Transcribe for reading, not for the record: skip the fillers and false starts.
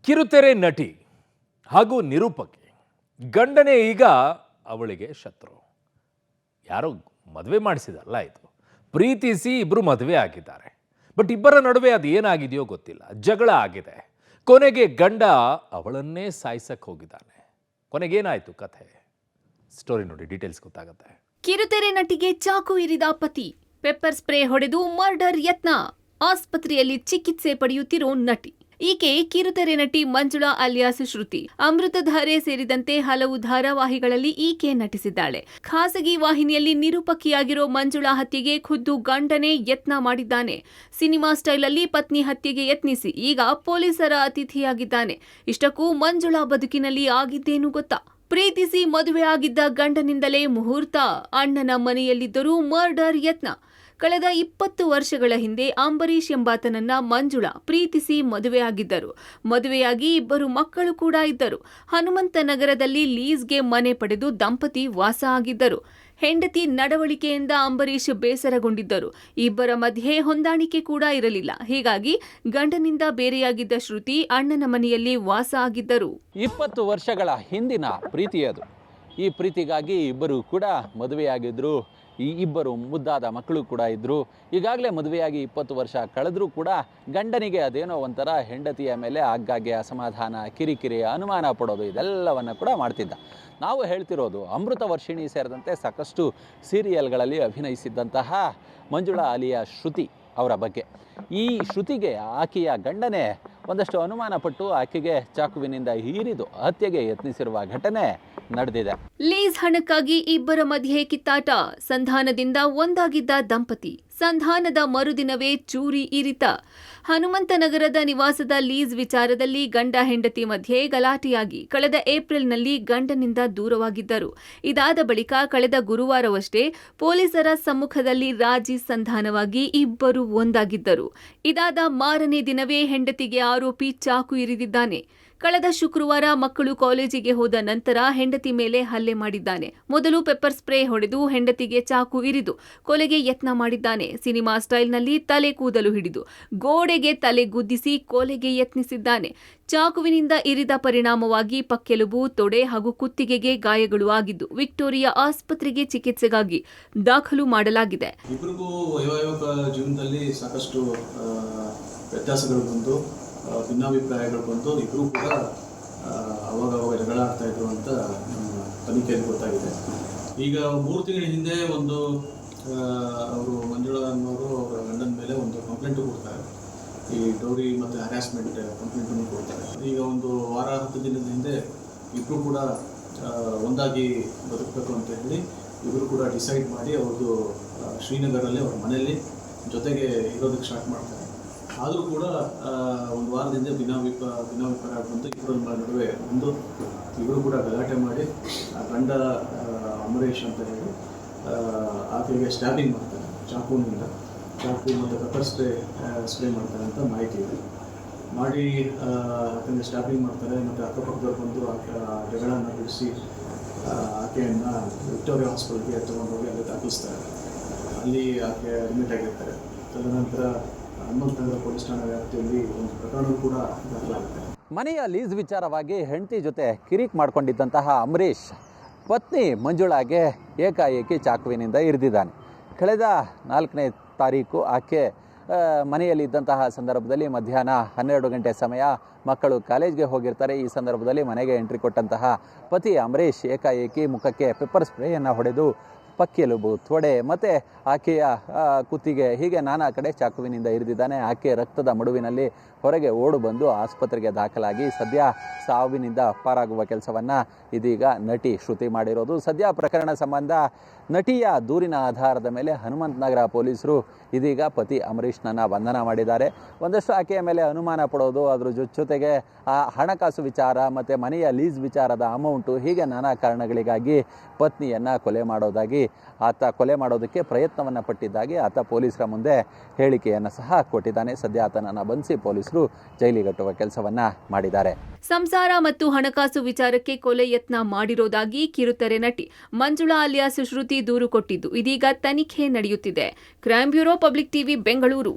ಕಿರುತೆರೆ ನಟಿ ಹಾಗೂ ನಿರೂಪಕಿ ಗಂಡನೇ ಈಗ ಅವಳಿಗೆ ಶತ್ರು. ಯಾರೋ ಮದುವೆ ಮಾಡಿಸಿದಲ್ಲ, ಇದು ಪ್ರೀತಿಸಿ ಇಬ್ಬರು ಮದುವೆ ಆಗಿದ್ದಾರೆ. ಬಟ್ ಇಬ್ಬರ ನಡುವೆ ಅದು ಏನಾಗಿದೆಯೋ ಗೊತ್ತಿಲ್ಲ, ಜಗಳ ಆಗಿದೆ. ಕೊನೆಗೆ ಗಂಡ ಅವಳನ್ನೇ ಸಾಯಿಸಕ್ಕೆ ಹೋಗಿದ್ದಾನೆ. ಕೊನೆಗೇನಾಯ್ತು ಕಥೆ? ಸ್ಟೋರಿ ನೋಡಿ, ಡೀಟೇಲ್ಸ್ ಗೊತ್ತಾಗುತ್ತೆ. ಕಿರುತೆರೆ ನಟಿಗೆ ಚಾಕು ಇರಿದ ಪತಿ, ಪೆಪ್ಪರ್ ಸ್ಪ್ರೇ ಹೊಡೆದು ಮರ್ಡರ್ ಯತ್ನ, ಆಸ್ಪತ್ರೆಯಲ್ಲಿ ಚಿಕಿತ್ಸೆ ಪಡೆಯುತ್ತಿರೋ ನಟಿ. ಈಕೆ ಕಿರುತೆರೆ ನಟಿ ಮಂಜುಳಾ ಅಲಿಯಾಸ್ ಶ್ರುತಿ. ಅಮೃತಧಾರೆ ಸೇರಿದಂತೆ ಹಲವು ಧಾರಾವಾಹಿಗಳಲ್ಲಿ ಈಕೆ ನಟಿಸಿದ್ದಾಳೆ. ಖಾಸಗಿ ವಾಹಿನಿಯಲ್ಲಿ ನಿರೂಪಕಿಯಾಗಿರೋ ಮಂಜುಳಾ ಹತ್ಯೆಗೆ ಖುದ್ದು ಗಂಡನೇ ಯತ್ನ ಮಾಡಿದ್ದಾನೆ. ಸಿನಿಮಾ ಸ್ಟೈಲಲ್ಲಿ ಪತ್ನಿ ಹತ್ಯೆಗೆ ಯತ್ನಿಸಿ ಈಗ ಪೊಲೀಸರ ಅತಿಥಿಯಾಗಿದ್ದಾನೆ. ಇಷ್ಟಕ್ಕೂ ಮಂಜುಳಾ ಬದುಕಿನಲ್ಲಿ ಆಗಿದ್ದೇನು ಗೊತ್ತಾ? ಪ್ರೀತಿಸಿ ಮದುವೆ ಆಗಿದ್ದ ಗಂಡನಿಂದಲೇ ಮುಹೂರ್ತ, ಅಣ್ಣನ ಮನೆಯಲ್ಲಿದ್ದರೂ ಮರ್ಡರ್ ಯತ್ನ. ಕಳೆದ 20 ವರ್ಷಗಳ ಹಿಂದೆ ಅಂಬರೀಶ್ ಎಂಬಾತನನ್ನ ಮಂಜುಳಾ ಪ್ರೀತಿಸಿ ಮದುವೆಯಾಗಿದ್ದರು. ಮದುವೆಯಾಗಿ ಇಬ್ಬರು ಮಕ್ಕಳು ಕೂಡ ಇದ್ದರು. ಹನುಮಂತನಗರದಲ್ಲಿ ಲೀಸ್ಗೆ ಮನೆ ಪಡೆದು ದಂಪತಿ ವಾಸ ಆಗಿದ್ದರು. ಹೆಂಡತಿ ನಡವಳಿಕೆಯಿಂದ ಅಂಬರೀಶ್ ಬೇಸರಗೊಂಡಿದ್ದರು. ಇಬ್ಬರ ಮಧ್ಯೆ ಹೊಂದಾಣಿಕೆ ಕೂಡ ಇರಲಿಲ್ಲ. ಹೀಗಾಗಿ ಗಂಡನಿಂದ ಬೇರೆಯಾಗಿದ್ದ ಶ್ರುತಿ ಅಣ್ಣನ ಮನೆಯಲ್ಲಿ ವಾಸ ಆಗಿದ್ದರು. 20 ವರ್ಷಗಳ ಹಿಂದಿನ ಪ್ರೀತಿಯದು. ಈ ಪ್ರೀತಿಗಾಗಿ ಇಬ್ಬರು ಕೂಡ ಮದುವೆಯಾಗಿದ್ದರು. ಈ ಇಬ್ಬರು ಮುದ್ದಾದ ಮಕ್ಕಳು ಕೂಡ ಇದ್ದರು. ಈಗಾಗಲೇ ಮದುವೆಯಾಗಿ 20 ವರ್ಷ ಕಳೆದರೂ ಕೂಡ ಗಂಡನಿಗೆ ಅದೇನೋ ಒಂಥರ ಹೆಂಡತಿಯ ಮೇಲೆ ಆಗಾಗ್ಗೆ ಅಸಮಾಧಾನ, ಕಿರಿಕಿರಿ, ಅನುಮಾನ ಪಡೋದು, ಇದೆಲ್ಲವನ್ನು ಕೂಡ ಮಾಡ್ತಿದ್ದ. ನಾವು ಹೇಳ್ತಿರೋದು ಅಮೃತ ವರ್ಷಿಣಿ ಸೇರಿದಂತೆ ಸಾಕಷ್ಟು ಸೀರಿಯಲ್ಗಳಲ್ಲಿ ಅಭಿನಯಿಸಿದ್ದಂತಹ ಮಂಜುಳಾ ಅಲಿಯಾಸ್ ಶ್ರುತಿ ಅವರ ಬಗ್ಗೆ. ಈ ಶ್ರುತಿಗೆ ಆಕೆಯ ಗಂಡನೇ ಒಂದಷ್ಟು ಅನುಮಾನ ಪಟ್ಟು ಆಕೆಗೆ ಚಾಕುವಿನಿಂದ ಹೀರಿದು ಹತ್ಯೆಗೆ ಯತ್ನಿಸಿರುವ ಘಟನೆ ನಡೆದಿದೆ. ಲೀಸ್ ಹಣಕ್ಕಾಗಿ ಇಬ್ಬರ ಮಧ್ಯೆ ಕಿತ್ತಾಟ, ಸಂಧಾನದಿಂದ ಒಂದಾಗಿದ್ದ ದಂಪತಿ. ಸಂಧಾನದ ಮರುದಿನವೇ ಚೂರಿ ಇರಿತ. ಹನುಮಂತನಗರದ ನಿವಾಸದ ಲೀಸ್ ವಿಚಾರದಲ್ಲಿ ಗಂಡ ಹೆಂಡತಿ ಮಧ್ಯೆ ಗಲಾಟೆಯಾಗಿ ಕಳೆದ ಏಪ್ರಿಲ್ನಲ್ಲಿ ಗಂಡನಿಂದ ದೂರವಾಗಿದ್ದರು. ಇದಾದ ಬಳಿಕ ಕಳೆದ ಗುರುವಾರವಷ್ಟೇ ಪೊಲೀಸರ ಸಮ್ಮುಖದಲ್ಲಿ ರಾಜಿ ಸಂಧಾನವಾಗಿ ಇಬ್ಬರು ಒಂದಾಗಿದ್ದರು. ಇದಾದ ಮಾರನೇ ದಿನವೇ ಹೆಂಡತಿಗೆ ಆರೋಪಿ ಚಾಕು ಇರಿದಿದ್ದಾನೆ. ಕಳೆದ ಶುಕ್ರವಾರ ಮಕ್ಕಳು ಕಾಲೇಜಿಗೆ ಹೋದ ನಂತರ ಹೆಂಡತಿ ಮೇಲೆ ಹಲ್ಲೆ ಮಾಡಿದ್ದಾನೆ. ಮೊದಲು ಪೆಪ್ಪರ್ ಸ್ಪ್ರೇ ಹೊಡೆದು ಹೆಂಡತಿಗೆ ಚಾಕು ಇರಿದು ಕೊಲೆಗೆ ಯತ್ನ ಮಾಡಿದ್ದಾನೆ. ಸಿನಿಮಾ ಸ್ಟೈಲ್ನಲ್ಲಿ ತಲೆ ಕೂದಲು ಹಿಡಿದು ಗೋಡೆಗೆ ತಲೆ ಗುದ್ದಿಸಿ ಕೊಲೆಗೆ ಯತ್ನಿಸಿದ್ದಾನೆ. ಚಾಕುವಿನಿಂದ ಇರಿದ ಪರಿಣಾಮವಾಗಿ ಪಕ್ಕೆಲುಬು, ತೊಡೆ ಹಾಗೂ ಕುತ್ತಿಗೆಗೆ ಗಾಯಗಳು ಆಗಿದ್ದು ವಿಕ್ಟೋರಿಯಾ ಆಸ್ಪತ್ರೆಗೆ ಚಿಕಿತ್ಸೆಗಾಗಿ ದಾಖಲು ಮಾಡಲಾಗಿದೆ. ಇಬ್ಬರಿಗೂ ವೈವಾಹಿಕ ಜೀವನದಲ್ಲಿ ಸಾಕಷ್ಟು ವ್ಯತ್ಯಾಸಗಳು ಬಂದು ಭಿನ್ನಾಭಿಪ್ರಾಯಗಳು ಬಂದು ಇಬ್ಬರು ಕೂಡ ಅವಾಗ ಜಗಳ ಆಗ್ತಾ ಇದ್ರು ಅಂತ ತನಿಖೆಯಲ್ಲಿ ಗೊತ್ತಾಗಿದೆ. ಈಗ 3 ತಿಂಗಳ ಹಿಂದೆ ಒಂದು ಅವರು ಮಂಜುಳಾ ಅನ್ನೋರು ಅವರ ಗಂಡನ ಮೇಲೆ ಒಂದು ಕಂಪ್ಲೇಂಟು ಕೊಡ್ತಾರೆ. ಈ ಡೌರಿ ಮತ್ತು ಹ್ಯಾರಾಸ್ಮೆಂಟ್ ಕಂಪ್ಲೇಂಟನ್ನು ಕೊಡ್ತಾರೆ. ಈಗ ಒಂದು ವಾರ 10 ದಿನದ ಹಿಂದೆ ಇಬ್ಬರು ಕೂಡ ಒಂದಾಗಿ ಬದುಕಬೇಕು ಅಂತ ಹೇಳಿ ಇಬ್ಬರು ಕೂಡ ಡಿಸೈಡ್ ಮಾಡಿ ಅವ್ರದ್ದು ಶ್ರೀನಗರಲ್ಲಿ ಅವ್ರ ಮನೆಯಲ್ಲಿ ಜೊತೆಗೆ ಇರೋದಕ್ಕೆ ಸ್ಟಾರ್ಟ್ ಮಾಡ್ತಾರೆ. ಆದರೂ ಕೂಡ ಒಂದು ವಾರದಿಂದ ಭಿನ್ನಾಭಿಪ್ರಾಯ ಬಂತು ಇಬ್ಬರ ನಡುವೆ. ಒಂದು ಇಬ್ಬರು ಕೂಡ ಗಲಾಟೆ ಮಾಡಿ ಗಂಡ ಅಂಬರೀಶ್ ಅಂತ ಹೇಳಿ ಆಕೆಗೆ ಸ್ಟ್ಯಾಬಿಂಗ್ ಮಾಡ್ತಾರೆ ಚಾಕು ಮತ್ತು ಪೆಪ್ಪರ್ ಸ್ಪ್ರೇ ಮಾಡ್ತಾರೆ ಅಂತ ಮಾಹಿತಿ ಇದೆ. ಮಾಡಿ ಆಕೆಗೆ ಸ್ಟ್ಯಾಬಿಂಗ್ ಮಾಡ್ತಾರೆ ಮತ್ತು ಅಕ್ಕಪಕ್ಕದವ್ರು ಬಂದು ಜಗಳನ ಬಿಡಿಸಿ ಆಕೆಯನ್ನು ವಿಕ್ಟೋರಿಯಾ ಹಾಸ್ಪಿಟಲ್ಗೆ ತೊಗೊಂಡೋಗಿ ಅಲ್ಲಿ ದಾಖಲಿಸ್ತಾರೆ. ಅಲ್ಲಿ ಆಕೆ ಅಡ್ಮಿಟ್ ಆಗಿರ್ತಾರೆ. ತದನಂತರ ಹನುಮಂತನಗರ ಪೊಲೀಸ್ ಠಾಣಾ ವ್ಯಾಪ್ತಿಯಲ್ಲಿ ಒಂದು ಪ್ರಕರಣ ಕೂಡ ದಾಖಲಾಗುತ್ತೆ. ಮನೆಯ ಲೀಸ್ ವಿಚಾರವಾಗಿ ಹೆಂಡತಿ ಜೊತೆ ಕಿರಿಕ್ ಮಾಡಿಕೊಂಡಿದ್ದಂತಹ ಅಂಬರೀಶ್ ಪತ್ನಿ ಮಂಜುಳಾಗೆ ಏಕಾಏಕಿ ಚಾಕುವಿನಿಂದ ಇರಿದಿದ್ದಾನೆ. ಕಳೆದ 4ನೇ ತಾರೀಕು ಆಕೆ ಮನೆಯಲ್ಲಿದ್ದಂತಹ ಸಂದರ್ಭದಲ್ಲಿ ಮಧ್ಯಾಹ್ನ 12 ಗಂಟೆ ಸಮಯ, ಮಕ್ಕಳು ಕಾಲೇಜ್ಗೆ ಹೋಗಿರ್ತಾರೆ. ಈ ಸಂದರ್ಭದಲ್ಲಿ ಮನೆಗೆ ಎಂಟ್ರಿ ಕೊಟ್ಟಂತಹ ಪತಿ ಅಂಬರೀಶ್ ಏಕಾಏಕಿ ಮುಖಕ್ಕೆ ಪೆಪ್ಪರ್ ಸ್ಪ್ರೇಯನ್ನು ಹೊಡೆದು ಪಕ್ಕೆಲುಬು, ತೊಡೆ ಮತ್ತು ಆಕೆಯ ಕುತ್ತಿಗೆ ಹೀಗೆ ನಾನಾ ಕಡೆ ಚಾಕುವಿನಿಂದ ಇರಿದಿದ್ದಾನೆ. ಆಕೆ ರಕ್ತದ ಮಡುವಿನಲ್ಲಿ ಹೊರಗೆ ಓಡು ಬಂದು ಆಸ್ಪತ್ರೆಗೆ ದಾಖಲಾಗಿ ಸದ್ಯ ಸಾವಿನಿಂದ ಪಾರಾಗುವ ಕೆಲಸವನ್ನು ಇದೀಗ ನಟಿ ಶ್ರುತಿ ಮಾಡಿರೋದು. ಸದ್ಯ ಪ್ರಕರಣ ಸಂಬಂಧ ನಟಿಯ ದೂರಿನ ಆಧಾರದ ಮೇಲೆ ಹನುಮಂತನಗರ ಪೊಲೀಸರು ಇದೀಗ ಪತಿ ಅಂಬರೀಷ್ನನ್ನು ಬಂಧನ ಮಾಡಿದ್ದಾರೆ. ಒಂದಷ್ಟು ಆಕೆಯ ಮೇಲೆ ಅನುಮಾನ ಪಡೋದು, ಅದರ ಜೊತೆಗೆ ಆ ಹಣಕಾಸು ವಿಚಾರ ಮತ್ತು ಮನೆಯ ಲೀಸ್ ವಿಚಾರದ ಅಮೌಂಟು, ಹೀಗೆ ನಾನಾ ಕಾರಣಗಳಿಗಾಗಿ ಪತ್ನಿಯನ್ನು ಕೊಲೆ ಮಾಡೋದಾಗಿ ಆತ ಕೊಲೆ ಮಾಡೋದಕ್ಕೆ ಪ್ರಯತ್ನವನ್ನು ಪಟ್ಟಿದ್ದಾಗಿ ಆತ ಪೊಲೀಸರ ಮುಂದೆ ಹೇಳಿಕೆಯನ್ನು ಸಹ ಕೊಟ್ಟಿದ್ದಾನೆ. ಸದ್ಯ ಆತನನ್ನು ಬಂಧಿಸಿ ಪೊಲೀಸರು ಜೈಲಿಗಟ್ಟುವ ಕೆಲಸವನ್ನು ಮಾಡಿದ್ದಾರೆ. ಸಂಸಾರ ಮತ್ತು ಹಣಕಾಸು ವಿಚಾರಕ್ಕೆ ಕೊಲೆ ಯತ್ನ ಮಾಡಿರೋದಾಗಿ ಕಿರುತೆರೆ ನಟಿ ಮಂಜುಳಾ ಅಲಿಯಾಸ್ ಶ್ರುತಿ ದೂರು ಕೊಟ್ಟಿದ್ದು ಇದೀಗ ತನಿಖೆ ನಡೆಯುತ್ತಿದೆ. Crime bureau, public TV, Bengaluru.